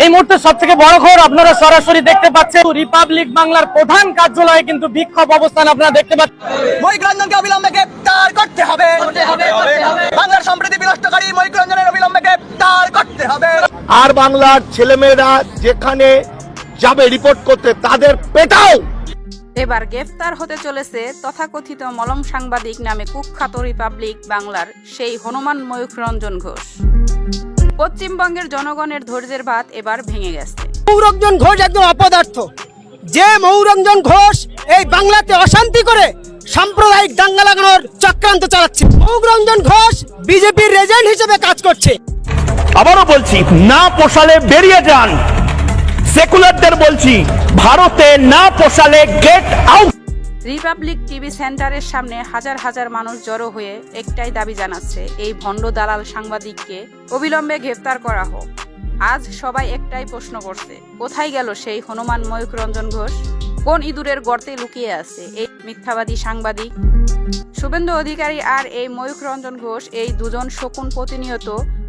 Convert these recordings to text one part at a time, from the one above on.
এই মুহূর্তে সব থেকে বড় খবর আপনারা সরাসরি দেখতে পাচ্ছেন, রিপাবলিক বাংলার প্রধান কার্যালয়ে কিন্তু বিক্ষোভ অবস্থান আপনারা দেখতে পাচ্ছেন। মহিকরঞ্জনকে অবিলম্বে গ্রেফতার করতে হবে। বাংলার সম্প্রীতি বিনষ্টকারী মহিকরঞ্জনের অবিলম্বে গ্রেফতার করতে হবে। আর বাংলার ছেলেমেয়েরা যেখানে যাবে রিপোর্ট করতে তাদের পেটাও। এবার গ্রেফতার হতে চলেছে তথাকথিত মলম সাংবাদিক নামে কুখ্যাত রিপাবলিক বাংলার সেই হনুমান ময়ূররঞ্জন ঘোষ। পশ্চিমবঙ্গের জনগণের ধৈর্যের বাঁধ এবার ভেঙে গেছে। ময়ূররঞ্জন ঘোষ একজন অপদার্থ। যে ময়ূররঞ্জন ঘোষ এই বাংলাতে অশান্তি করে সাম্প্রদায়িক দাঙ্গা লাগানোর চক্রান্ত চালাচ্ছে। ময়ূররঞ্জন ঘোষ বিজেপির এজেন্ট হিসেবে কাজ করছে। আবারও বলছি, না পোষালে বেরিয়ে যান। সেকুলারদের বলছি, ভারতে না পোষালে গেট আউট। রিপাবলিক টিভি সেন্টারের সামনে হাজার হাজার মানুষ জড়ো হয়ে একটাই দাবি জানাচ্ছে, এই ভণ্ড দালাল সাংবাদিককে অবিলম্বে গ্রেফতার করা হোক। আজ সবাই একটাই প্রশ্ন করছে, কোথায় গেল সেই হনুমান ময়ূররঞ্জন ঘোষ? কোন ইঁদুরের গর্তে লুকিয়ে আছে এই মিথ্যাবাদী সাংবাদিক? শুভেন্দু অধিকারী আর এই ময়ূররঞ্জন ঘোষ, এই দুজন শকুন প্রতিনিয়ত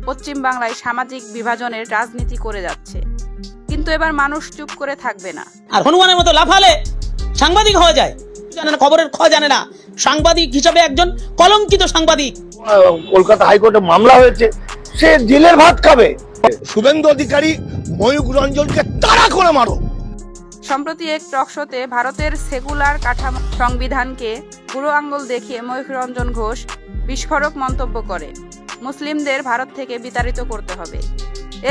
পশ্চিম বাংলায় সামাজিক বিভাজনের রাজনীতি করে যাচ্ছে। কিন্তু এবার মানুষ চুপ করে থাকবে না। আর হনুমানের মতো লাফালে সাংবাদিক হওয়া যায়, জানে না, খবরের জানে না। সাংবাদিক হিসাবে একজন কলঙ্কিত সাংবাদিক। কলকাতা হাইকোর্টে মামলা হয়েছে, সে জেলের ভাত খাবে। শুভেন্দু অধিকারী ময়ূররঞ্জনকে তাড়া করে মারো। সম্প্রতি এক টক শোতে ভারতের সেকুলার কাঠামো সংবিধানকে বুড়ো আঙ্গুল দেখিয়ে ময়ূররঞ্জন ঘোষ বিস্ফোরক মন্তব্য করে মুসলিমদের ভারত থেকে বিতাড়িত করতে হবে।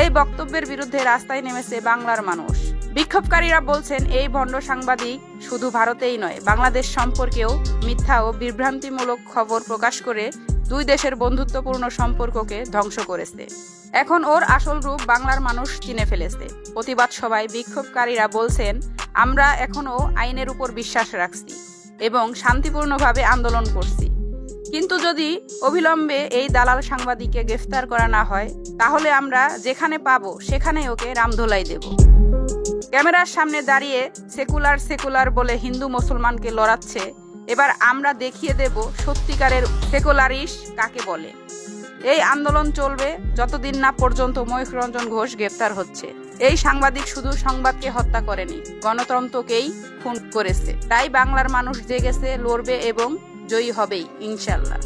এই বক্তব্যের বিরুদ্ধে রাস্তায় নেমেছে বাংলার মানুষ। বিক্ষোভকারীরা বলছেন, এই ভণ্ড সাংবাদিক শুধু ভারতেই নয়, বাংলাদেশ সম্পর্কেও মিথ্যা ও বিভ্রান্তিমূলক খবর প্রকাশ করে দুই দেশের বন্ধুত্বপূর্ণ সম্পর্ককে ধ্বংস করেছে। এখন ওর আসল রূপ বাংলার মানুষ চিনে ফেলেছে। প্রতিবাদ সভায় বিক্ষোভকারীরা বলছেন, আমরা এখনো আইনের উপর বিশ্বাস রাখছি এবং শান্তিপূর্ণভাবে আন্দোলন করছি। কিন্তু যদি অবিলম্বে এই দালাল সাংবাদিককে গ্রেফতার করা না হয়, তাহলে আমরা যেখানে পাবো সেখানে ওকে রামধোলাই দেব। ক্যামেরার সামনে দাঁড়িয়ে সেকুলার বলে হিন্দু মুসলমানকে লড়াচ্ছে। এবার আমরা দেখিয়ে দেব সত্যিকারের সেকুলারিস্ট কাকে বলে। এই আন্দোলন চলবে যতদিন না পর্যন্ত ময়ূররঞ্জন ঘোষ গ্রেফতার হচ্ছে। এই সাংবাদিক শুধু সংবাদকে হত্যা করেনি, গণতন্ত্রকেই খুন করেছে। তাই বাংলার মানুষ জেগেছে, লড়বে এবং জয়ী হবেই ইনশাল্লাহ।